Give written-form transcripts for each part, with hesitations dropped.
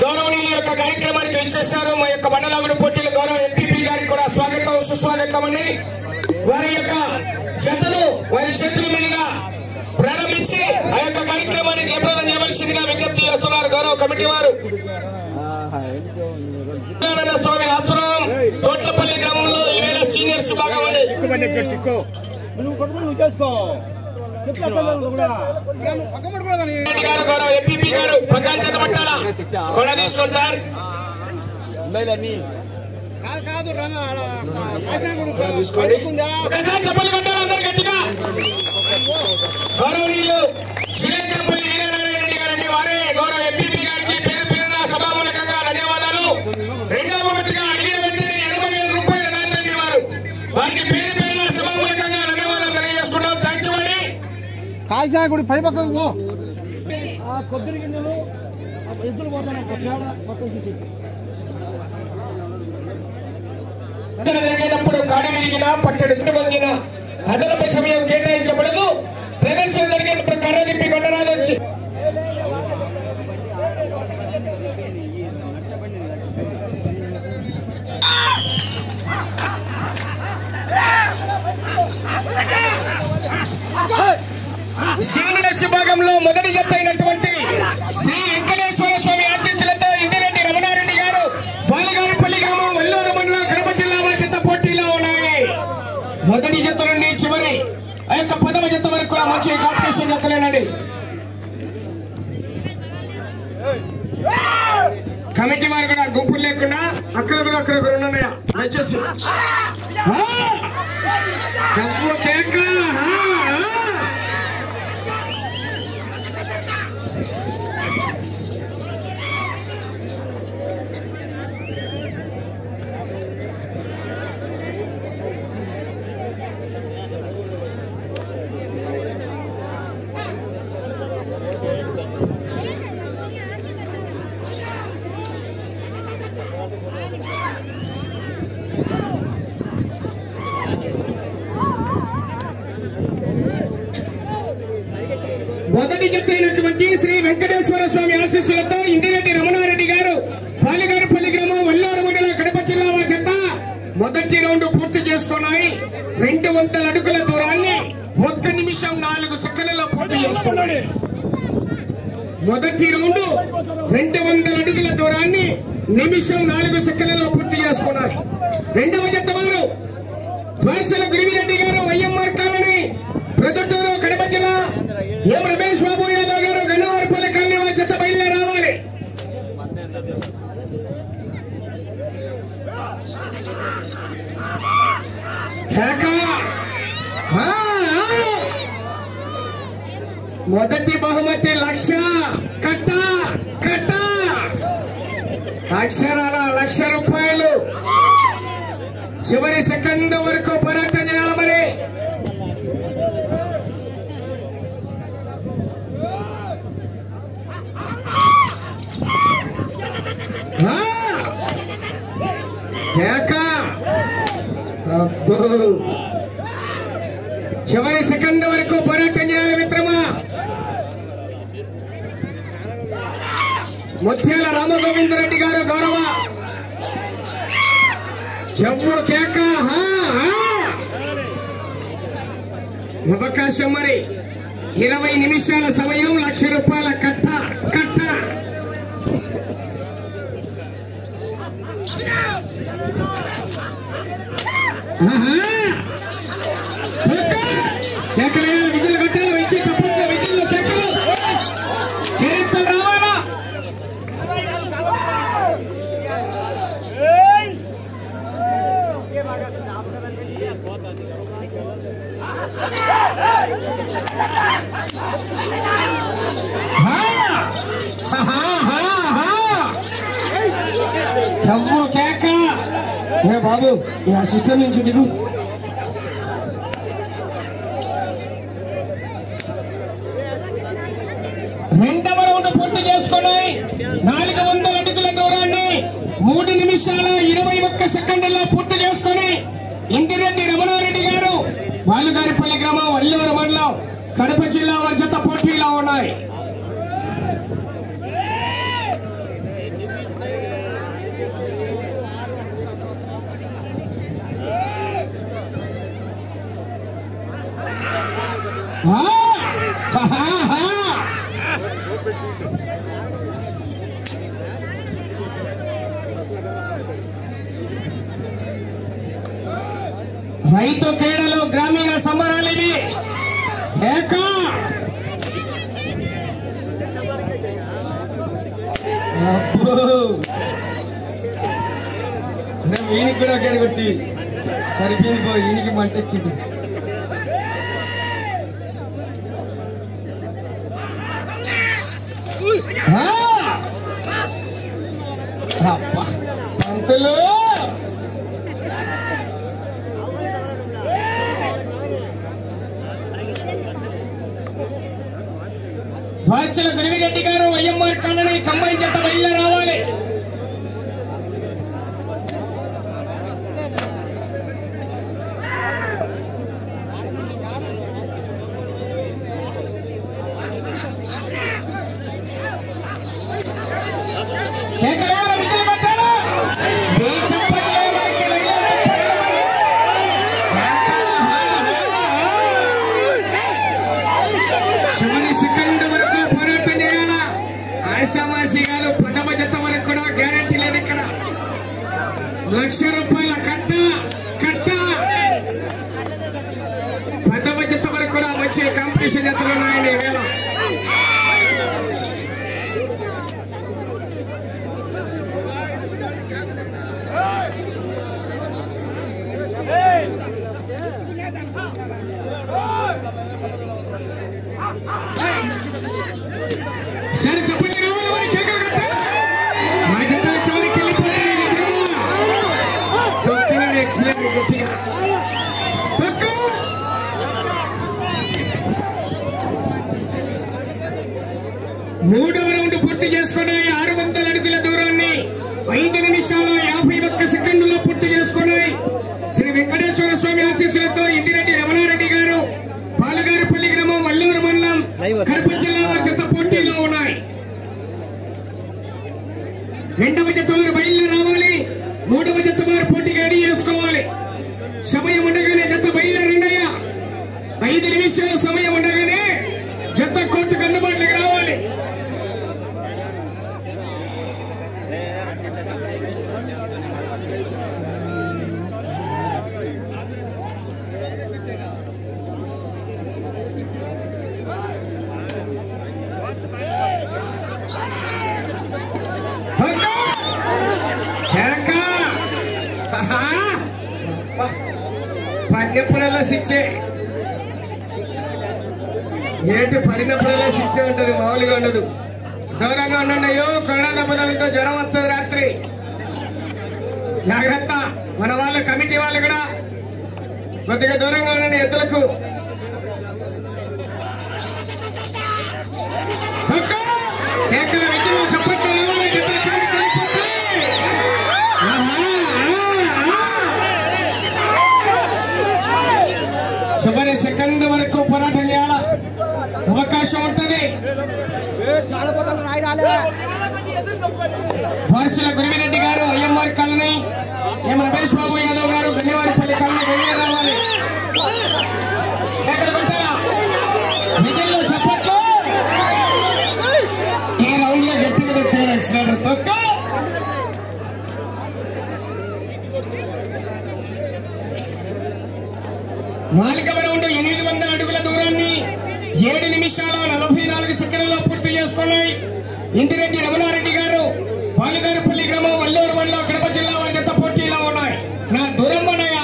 గౌరవనీయుల యొక్క కార్యక్రమానికి విచ్చేశారు. మా యొక్క మండలాగుడు పోటీలు గౌరవ ఎంపీపీ గారికి కూడా స్వాగతం సుస్వాగతం అని వారి యొక్క జతను వారి చేతుల మీదుగా ప్రారంభించి ఆ యొక్క కార్యక్రమాన్ని జయప్రదం చేయవలసిందిగా విజ్ఞప్తి చేస్తున్నారు గౌరవ కమిటీ వారు. స్వామి ఆశ్రమం తోట్లపల్లి గ్రామంలో ఈవేళ సీనియర్స్ భాగం అని గౌరవ ఎంపీపీ గారు పగ్గాలు చేత పట్టాలా కూడా తీసుకోండి సార్. ఒకసారి చెప్పలు కొట్టాలి అందరు గట్టిగా. గౌరవనీయులు శ్రీలేఖపల్లి వీరనారాయణ రెడ్డి గారండి వారే గౌరవ ఎంపీపీ గారికి పేరు పేరున సభామూలకంగా ధన్యవాదాలు. రెండవ బహుమతిగా అడిగిన వెంటనే 80,000 రూపాయలు దాటండి వారు వారికి పేరు పేరున సభామూలకంగా ధన్యవాదాలు తెలియజేసుకున్నాం. థ్యాంక్ యూ అండి. కాల్చాగుడి పై పక్కకు కొబ్బరి గిన్నెలు ఎద్దులు జరిగేటప్పుడు కాడి విరిగిన పట్టెడు వంగిన అదనపు సమయం కేటాయించబడదు. ప్రదర్శన జరిగేటప్పుడు కర్ర తిప్పి కొండరాలు వచ్చి సీనియర్స్ విభాగంలో మొదటి జత అయినటువంటి శ్రీ వెంకటేశ్వర స్వామి ఆశీస్సులతో ఇందిరెడ్డి రమణారెడ్డి గారు పాలగారిపల్లి గ్రామం వల్లూరు మండలం కడప జిల్లా వారి జత పోటీలో ఉన్నాయి. మొదటి జత నుండి చివరి ఆ యొక్క 10వ జత వరకు కూడా మంచి కాంపిటీషన్ జతలేనండి. కమిటీ వారు కూడా గుంపులు లేకుండా అక్కడ ఉన్నాయా వచ్చేసి మొదటి జత అయినటువంటి శ్రీ వెంకటేశ్వర స్వామి ఆశీస్సులతో ఇందిరెడ్డి రమణారెడ్డి గారు పాలగారిపల్లి గ్రామం వల్లూరు మండలం కడప జిల్లా వారి జత మొదటి రౌండ్ పూర్తి చేసుకున్నాయి. 200 అడుగుల దూరాన్ని 1 నిమిషం 4 సెకండ్లలో పూర్తి చేసుకున్నాయి. మొదటి రౌండ్ 200 అడుగుల దూరాన్ని నిమిషం 4 సెకండ్లలో పూర్తి చేసుకున్నారు. రెండవ జత వారు ధ్వర్సల గురివిరెడ్డి గారు వైఎంఆర్ కాలనీ ప్రొద్దుటూరు కడప జిల్లా ఎం రమేష్ బాబు యాదవ్ గారు గన్నవారిపల్లి కాలనీ వారి జత బయలుదేరి రావాలి. మొదటి బహుమతి 1,00,000 కట్ట అక్షరాల 1,00,000 రూపాయలు. చివరి సెకండ్ వరకు పోరాటం చేయాలి. మరి చివరి సెకండ్ వరకు పోరాటం చేయాలి మిత్రమా. ముత్యాల రామగోవిందరెడ్డి గారు గౌరవ జవ్వు కేక అవకాశం. మరి 20 నిమిషాల సమయం 1,00,000 రూపాయల కట్ట విజులు కట్టాలి. వచ్చి చెప్పండి విజుల్లో చెక్కలు కిరీటం రావాలా. జవ్వు కేక బాబు ఆ సిస్టమ్ నుంచి దిగు. రెండవ రౌండ్ పూర్తి చేసుకున్నాయి. 400 అడుగుల దూరాన్ని 3 నిమిషాల 21 సెకండ్లలో పూర్తి చేసుకుని ఇందిరెడ్డి రమణారెడ్డి గారు పాలగారిపల్లి గ్రామం వల్లూరు మండలం కడప జిల్లా వారి జత పోటీలో ఉన్నాయి. రైతు క్రీడలు గ్రామీణ సంబరాలు ఇవి. ఈయనకి కూడా అక్కడ కొట్టి సరిపోయింది పో, ఈయనకి మంటెక్కింది. పంతులు వాసుల గురివిరెడ్డి గారు వైఎంఆర్ కాలనీ కంబైన్ జంట బయలు రావాలి. చివరి సెకండ్ వరకు పోరాటం చేయాలా. ఆశామాషి కాదు, ప్రథమ జత వరకు కూడా గ్యారంటీ లేదు. ఇక్కడ ₹1,00,000 కట్ట ప్రథమ జత వరకు కూడా మంచి కాంపిటీషన్ జతలు ఉన్నాయండి. వేళ సరే చెప్పండి, మా జత చివరికి వెళ్ళిపోతాయి. తొక్కినాడు ఎక్సలెంట్ గట్టిగా తొక్కు. మూడవ రౌండ్ పూర్తి చేసుకుని 600 అడుగుల దూరాన్ని 5 నిమిషాల 51 సెకండ్లలో పూర్తి చేసుకుని శ్రీ వెంకటేశ్వర స్వామి ఆశీస్సులతో ఇందిరెడ్డి రమణారెడ్డి గారు పాలగారిపల్లి గ్రామం వల్లూరు మండలం కడప జిల్లా జత పోటీలో ఉన్నాయి. రెండవ జత వారు బయలు రావాలి. మూడవ జత వారు పోటీకి రెడీ చేసుకోవాలి. సమయం ఉండగానే జత బయలుదేరండియా. 5 నిమిషాల సమయం ఉండగానే జత కోర్టుకు అందుబాటులోకి రావాలి. పడినప్పుడల్లా శిక్షే, ఏంటి పడినప్పుడల్లా శిక్షే ఉంటుంది, మామూలుగా ఉండదు. దూరంగా ఉండండి. అయ్యో కరోనా దెబ్బలతో జ్వరం వస్తుంది రాత్రి, జాగ్రత్త. మన వాళ్ళు కమిటీ వాళ్ళు కూడా కొద్దిగా దూరంగా ఉండండి ఎద్దులకు. చివరి సెకండ్ వరకు పోరాటం చేయాల అవకాశం ఉంటుంది. వారసుల గురివిరెడ్డి గారు వైఎంఆర్ కాలనీ, ఎం రమేష్ బాబు యాదవ్ గారు గన్నివారిపల్లి కాలనీ వెళ్ళి రావాలి. ఎక్కడ కొట్టారా విజయంలో చెప్పట్లు. ఈ రౌండ్ లో గట్టిగా దొక్కారు తొక్క. నాలుగవ రౌండ్ 800 అడుగుల దూరాన్ని 7 నిమిషాల 44 సెకండ్లలో పూర్తి చేసుకున్నాయి. ఇందిరెడ్డి రమణారెడ్డి గారు పాలగారిపల్లి గ్రామం వల్లూరు మండలం కడప జిల్లా వారి జత పోటీలో ఉన్నాయి. నా దూరం అన్నయ్య,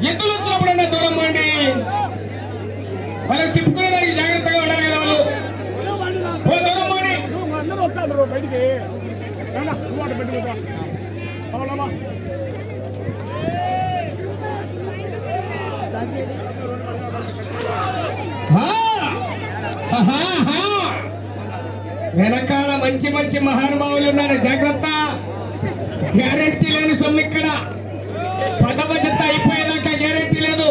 ఎద్దులు వచ్చినప్పుడు నా దూరం అండి. వాళ్ళకి తిప్పుకునేదానికి జాగ్రత్తగా ఉండాలి కదా వాళ్ళు. దూరం అండి. వెనకాల మంచి మంచి మహానుభావులు ఉన్నారు, జాగ్రత్త. గ్యారెంటీ లేని సొమ్ము ఇక్కడ. 10వ జత అయిపోయేదాకా గ్యారెంటీ లేదు.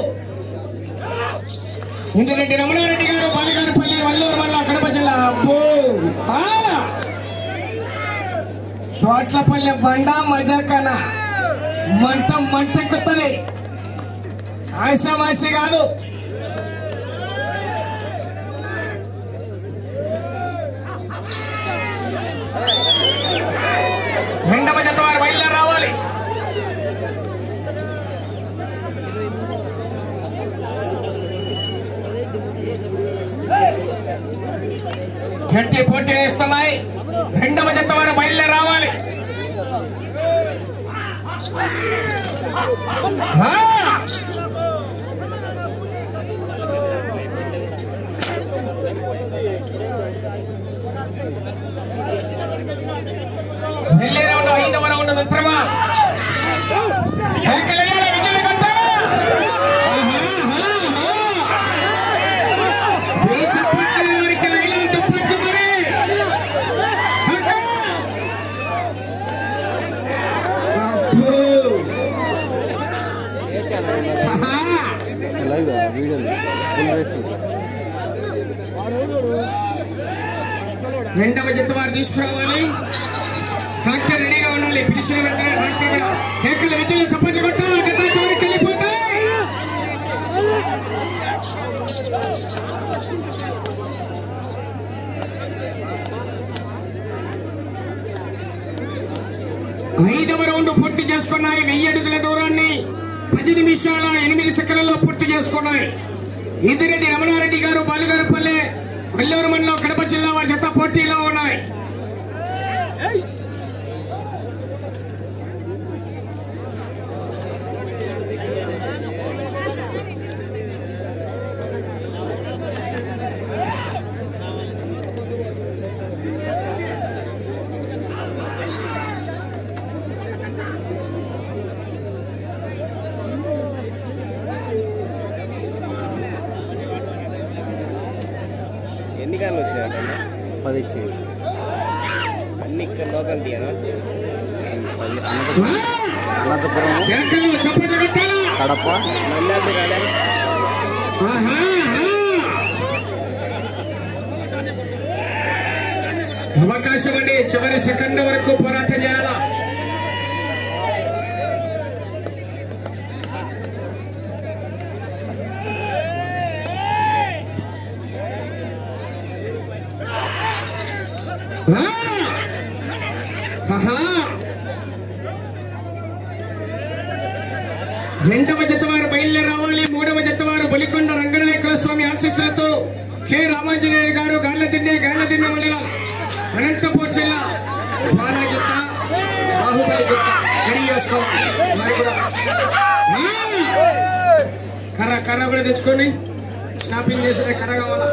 ఇందిరెడ్డి రమణారెడ్డి గారు పాలగారిపల్లి వల్లూరు మండలం కడప జిల్లా. అబ్బో తోట్లపల్లి బండ మజాకన మంటెక్కుతుంది. ఆశామాషి కాదు. పూర్తి చేస్తున్నాయి. రెండవ జత వారు బయలుదేరి రావాలి. వెళ్ళే రౌండ్ 5వ రౌండ్ మిత్రమా. రెండవ జత వారు తీసుకురావాలి. ట్రాక్టర్ రెడీగా ఉండాలి. పిలిచిన వెంటనే ట్రాక్టర్ కేకల విజయంలో చప్పట్లు కొట్టాలి. జత చివరికి వెళ్ళిపోతాయి. ఐదవ రౌండ్ పూర్తి చేసుకున్నాయి. 1000 అడుగుల దూరాన్ని 10 నిమిషాల 8 సెకండ్లలో పూర్తి చేసుకున్నాయి. ఇందిరెడ్డి రమణారెడ్డి గారు బాలుగారుపల్లె వల్లూరు మండలం కడప జిల్లా వారి జత పోటీలో ఉన్నాయి. ఎన్ని కార్లు వచ్చినాయట? 10 ఇచ్చింది. అన్ని ఇక్కడ లోకల్ తీయనా? అనంతపురం, కడప, మల్లాది రాలేదు. అవకాశం అండి. చివరి సెకండ్ వరకు పోరాటం చేయాలా. రెండవ జత వారు బయలుదేరి రావాలి. మూడవ జత వారు బలికొండ రంగనాయకుల స్వామి ఆశీస్సులతో కె రామాంజనేయ గారు గాళ్ళదిన్నె మండలం అనంతపూర్ జిల్లా చాలా గిత్త బాహుబలి గిత్త రెడీ చేసుకోవాలి. కర్ర కూడా తెచ్చుకొని షాపింగ్ చేసిన కర్ర కావాలా.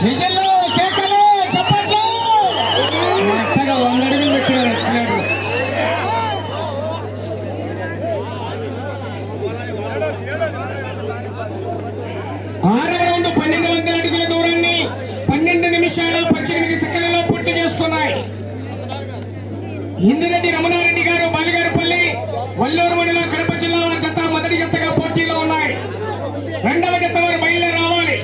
నిజంలో కేకలు చప్పట్లు అట్టగా 100 అడుగులు పెట్టినారు. వచ్చినాడు. ఆరవ రౌండ్ 1200 అడుగుల దూరాన్ని 12 నిమిషాల 18 సెకండ్లలో పూర్తి చేసుకున్నాయి. ఇందిరెడ్డి రమణారెడ్డి గారు బాలుగారుపల్లి వల్లూరు మండలం కడప జిల్లా వారి జత మొదటి జతగా పోటీలో ఉన్నాయి. రెండవ జత వారు బయలుదేరి రావాలి.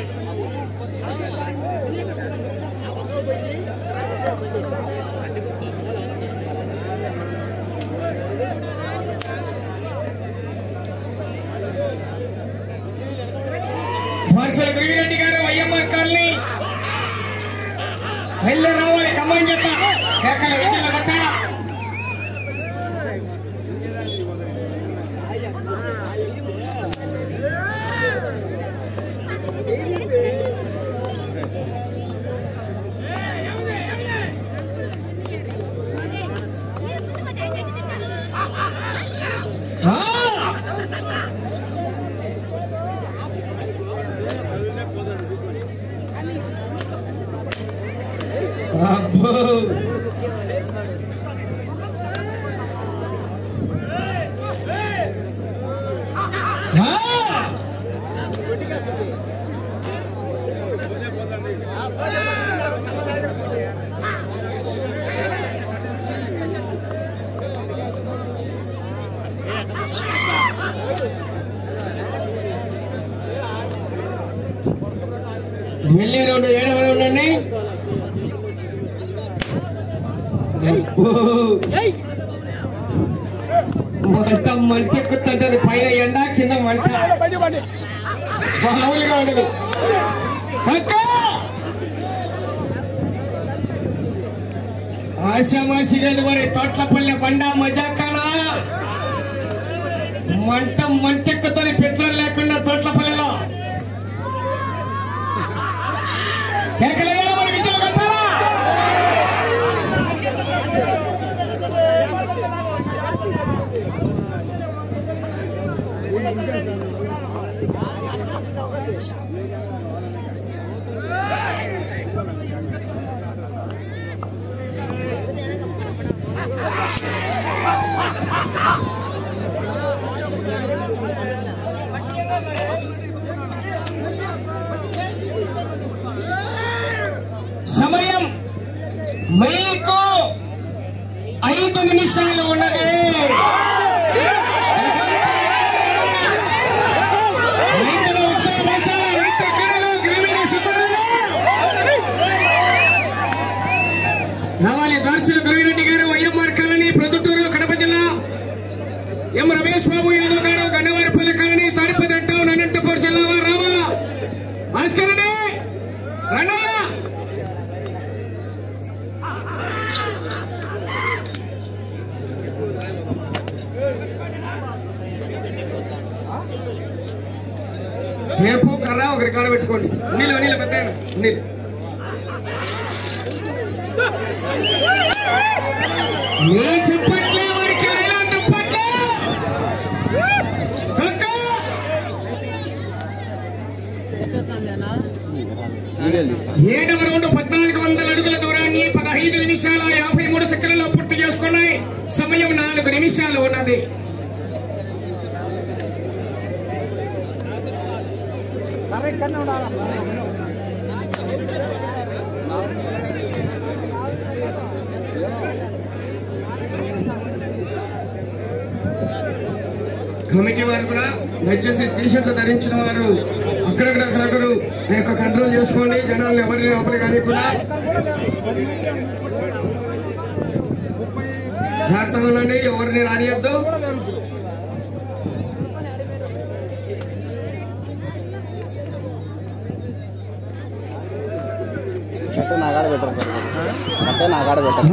వారసుల గురివిరెడ్డి గారు వైఎంఆర్ కాలనీ బయలుదేరి రావాలి. ఖమ్మం జత కేకల విజయంలో కొట్టాలా. అబ్బో వెళ్ళే రౌండ్ 7వ రౌండ్ అండి. మంట మంటెక్కుతుంటది. పైన ఎండ కింద మంట మామూలుగా ఉండదు. ఆశామాసిగా మరి తోట్లపల్లె బండ మజాకానా మంటెక్కుతో పెట్రోల్ లేకుండా తోట్లపల్లెలో కేకలేయాలి, మరి విద్యలు కట్టాలా? సమయం మీకు 5 నిమిషాలు ఉన్నది. రావాలి దార్శులు గురువిరెడ్డి గారు, వైఎంఆర్ కాలనీ, ప్రొద్దుటూరు, కడప జిల్లా. ఎం రమేష్ బాబు యాదవ్ గారు, గన్నవారిపల్లి కాలనీ, తాడిపత్రి టౌన్, అనంతపురం జిల్లా వారు రావాలా? భాస్కర్ రెడ్డి రండయ్య. టేపు కర్ర ఒకరి కాడ పెట్టుకోండి. నీళ్ళు పెద్ద నీళ్ళు. నీ చెప్పట్లే వారికి తప్పట్లే. 7వ రౌండ్ 1400 అడుగుల దూరాన్ని 15 నిమిషాల 53 సెకండ్లలో పూర్తి చేసుకున్నాయి. సమయం 4 నిమిషాలు ఉన్నది. కమిటీ వారు కూడా దయచేసి టీషర్ట్లు ధరించిన వారు అక్కడక్కడ ఈ యొక్క కంట్రోల్ చేసుకోండి. జనాలను ఎవరిని లోపలి కానీ కూడా జాగ్రత్తగా ఉండండి, ఎవరిని రానియద్దు. నగాడ పెట్టరు సార్, కట్టే నగాడ పెట్టరు.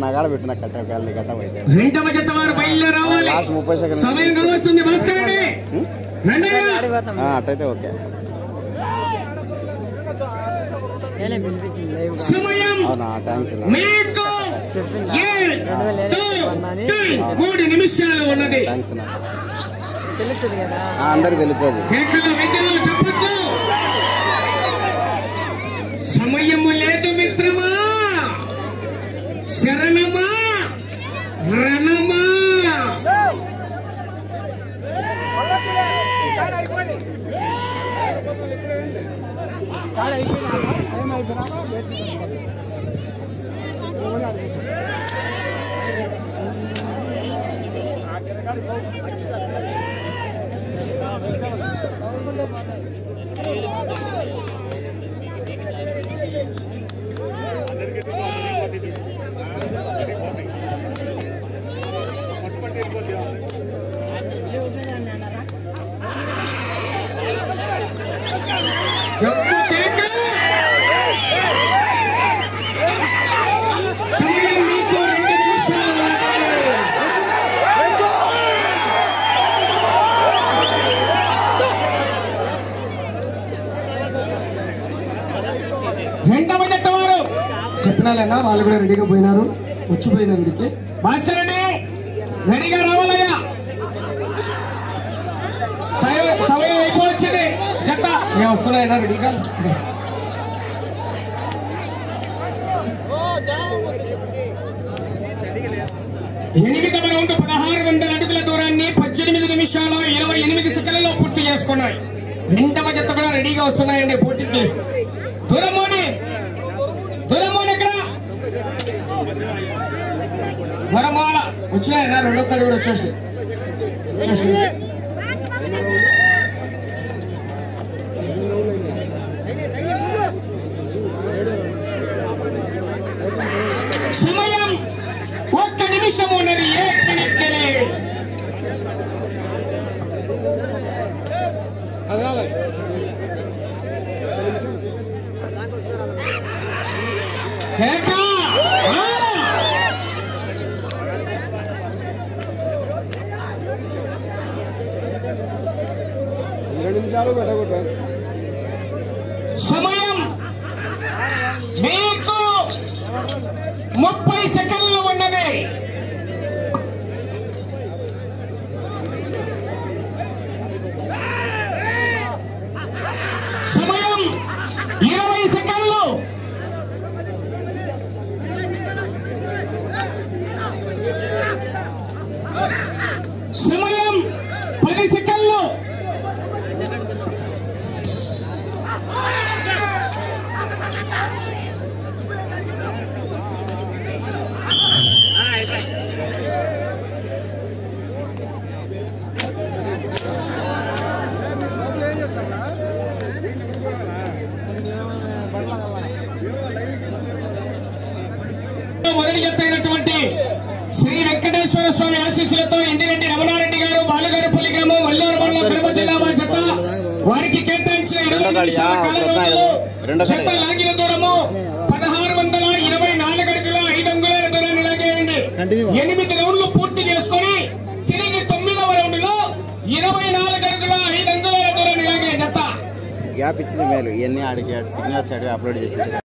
నగాడ పెట్టిన కట్ట కట్ట అయితే 2వ జత వారు బయలుదేరి రావాలి. లాస్ట్ 30 సెకండ్ సమయం కావస్తుంది. భాస్కర్ రెడ్డి అట్టయితే ఓకే. సమయం మీకు 3 నిమిషాలు ఉన్నది. అందరికి తెలుస్తుంది. చెప్పచ్చు. సమయము లేదు మిత్రమా, శరణమా, రణమా. సమయం మీకు 2 నిమిషాలు రెండవ జట్టు వారు చెప్పినాలన్నా వాళ్ళు కూడా రెడీగా పోయినారు, వచ్చిపోయినారు. ఇడికి భాస్కర్ రెడ్డి రెడీగా రావాలయ్యా. సమయం అయిపోవచ్చింది. జట్ట మేము వస్తున్నాయినా రెడీగా. ఎనిమిదవ రౌండ్ 1600 అడుగుల దూరాన్ని 18 నిమిషాల 28 సెకండ్లలో పూర్తి చేసుకున్నాయి. 2వ జత కూడా రెడీగా వస్తున్నాయండి పోటీకి. దూరమోని ఇక్కడ వరమాల వచ్చినాయన్నా. 2వ తడి కూడా వచ్చేసి సమయం 1 నిమిషం ఉన్నది. ఏ సమయం మీకు 30 సెకండ్లు ఉన్నది. సమయం 20 సెకండ్లు. సమయం 10 సెకండ్లు. మొదటి జత అయినటువంటి శ్రీ వెంకటేశ్వర స్వామి ఆశీస్సులతో ఇందిరెడ్డి రమణారెడ్డి గారు బాలుగారిపల్లి గ్రామం వల్లూరు మండలం కడప జిల్లా జత వారికి కేటాయించిన 20 నిమిషాల కాల వ్యవధిలో జత లాగిన దూరము 1624 అడుగుల 5 అంగుళాల దూరాన్ని లాగేయండి. 8 రౌండ్లు పూర్తి చేసుకుని తిరిగి 9వ రౌండ్ లో 24 అడుగుల 5 అంగుళాల దూరాన్ని లాగే జత గ్యాప్ ఇచ్చింది మేలు. ఇవన్నీ ఆడికి సిగ్నల్స్ అప్లోడ్ చేసి